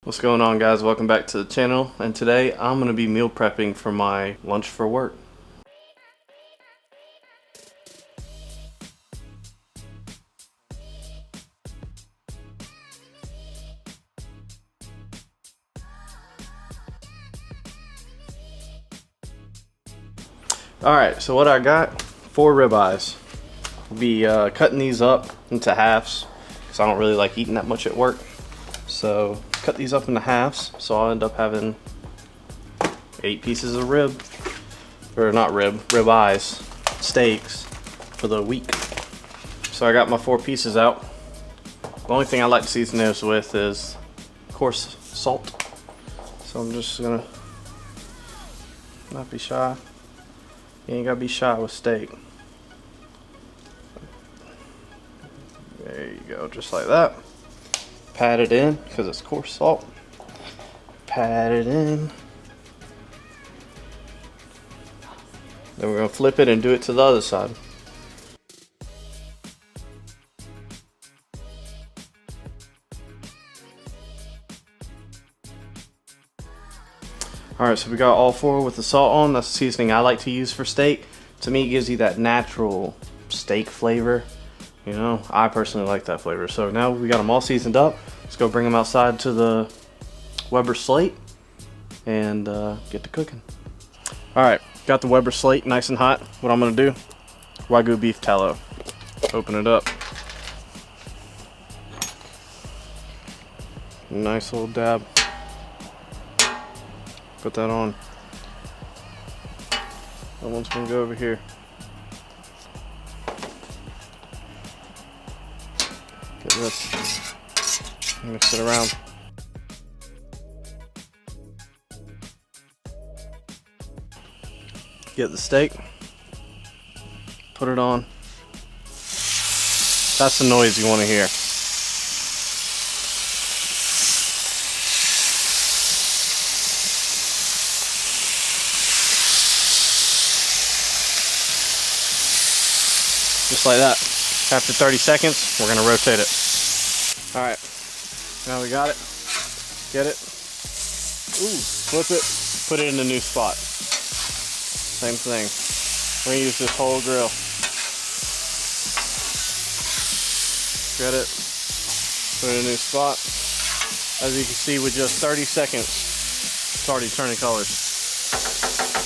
What's going on, guys? Welcome back to the channel, and today I'm going to be meal prepping for my lunch for work. Alright, so what I got, 4 ribeyes. I'll be cutting these up into halves because I don't really like eating that much at work. So cut these up into halves, so I'll end up having 8 pieces of rib, or not ribeyes, steaks for the week. So I got my 4 pieces out. The only thing I like to season this with is, of course, salt. So I'm just gonna not be shy. You ain't gotta be shy with steak. There you go, just like that. Pat it in, because it's coarse salt. Pat it in. Then we're gonna flip it and do it to the other side. Alright, so we got all 4 with the salt on. That's the seasoning I like to use for steak. To me, it gives you that natural steak flavor. You know, I personally like that flavor. So now we got them all seasoned up. Let's go bring them outside to the Weber slate and get to cooking. Alright, got the Weber slate nice and hot. What I'm going to do, Wagyu beef tallow. Open it up. Nice little dab. Put that on. That one's gonna go over here. Get this. Mix it around. Get the steak. Put it on. That's the noise you want to hear. Just like that. After 30 seconds, we're gonna rotate it. All right, now we got it. Get it. Ooh, flip it. Put it in the new spot. Same thing. We're gonna use this whole grill. Get it. Put it in a new spot. As you can see, with just 30 seconds, it's already turning colors.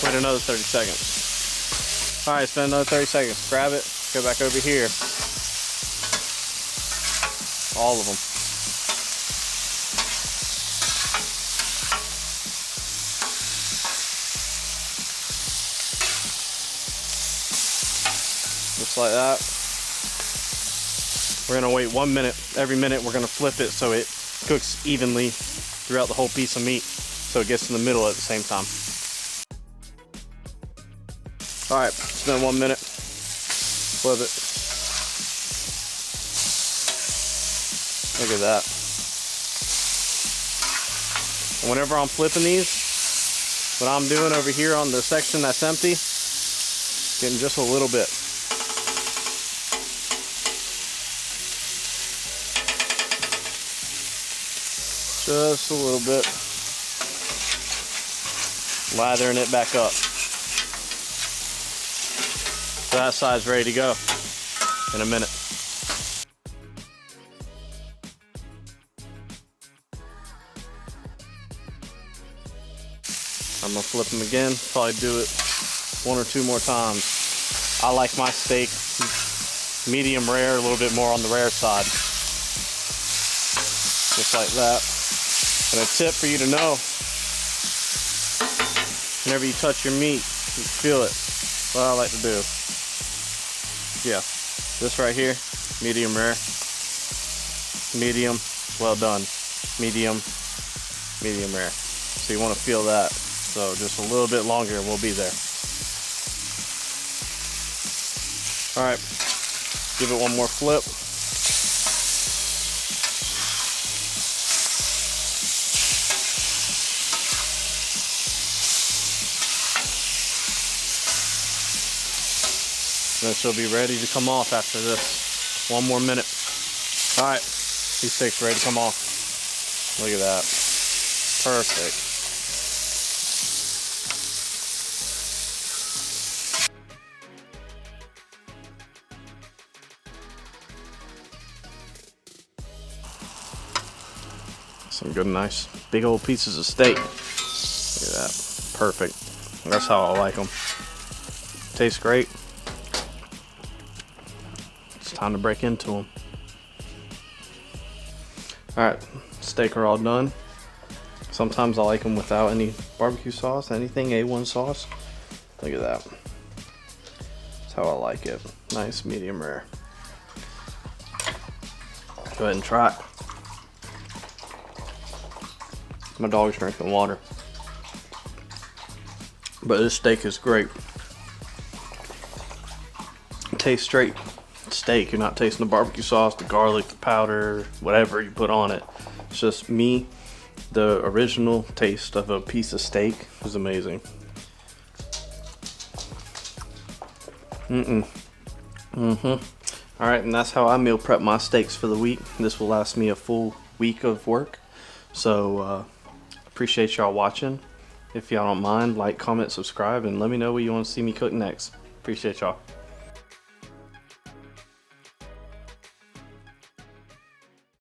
Wait another 30 seconds. All right, spend another 30 seconds. Grab it. Go back over here. All of them. Just like that. We're gonna wait 1 minute. Every minute we're gonna flip it so it cooks evenly throughout the whole piece of meat, so it gets in the middle at the same time. All right, it's been 1 minute. Flip it. Look at that. And whenever I'm flipping these, what I'm doing over here on the section that's empty, getting just a little bit. Just a little bit. Lathering it back up. So that side's ready to go in a minute. I'm gonna flip them again, probably do it 1 or 2 more times. I like my steak medium rare, a little bit more on the rare side. Just like that. And a tip for you to know, whenever you touch your meat, you feel it. That's what I like to do. Yeah, this right here, medium rare, medium, well done, medium, medium rare. So you want to feel that. So just a little bit longer and we'll be there. All right, give it 1 more flip. Then she'll be ready to come off after this. 1 more minute. All right, these steaks ready to come off. Look at that. Perfect. Some good, nice, big old pieces of steak. Look at that. Perfect. That's how I like them. Tastes great. It's time to break into them. Alright, steak are all done. Sometimes I like them without any barbecue sauce, anything A1 sauce. Look at that. That's how I like it. Nice, medium rare. Go ahead and try it. My dog's drinking water. But this steak is great. It tastes straight steak. You're not tasting the barbecue sauce, the garlic, the powder, whatever you put on it. It's just me. The original taste of a piece of steak is amazing. Alright, and that's how I meal prep my steaks for the week. This will last me a full week of work. So, appreciate y'all watching. If y'all don't mind, like, comment, subscribe, and let me know what you want to see me cook next. Appreciate y'all.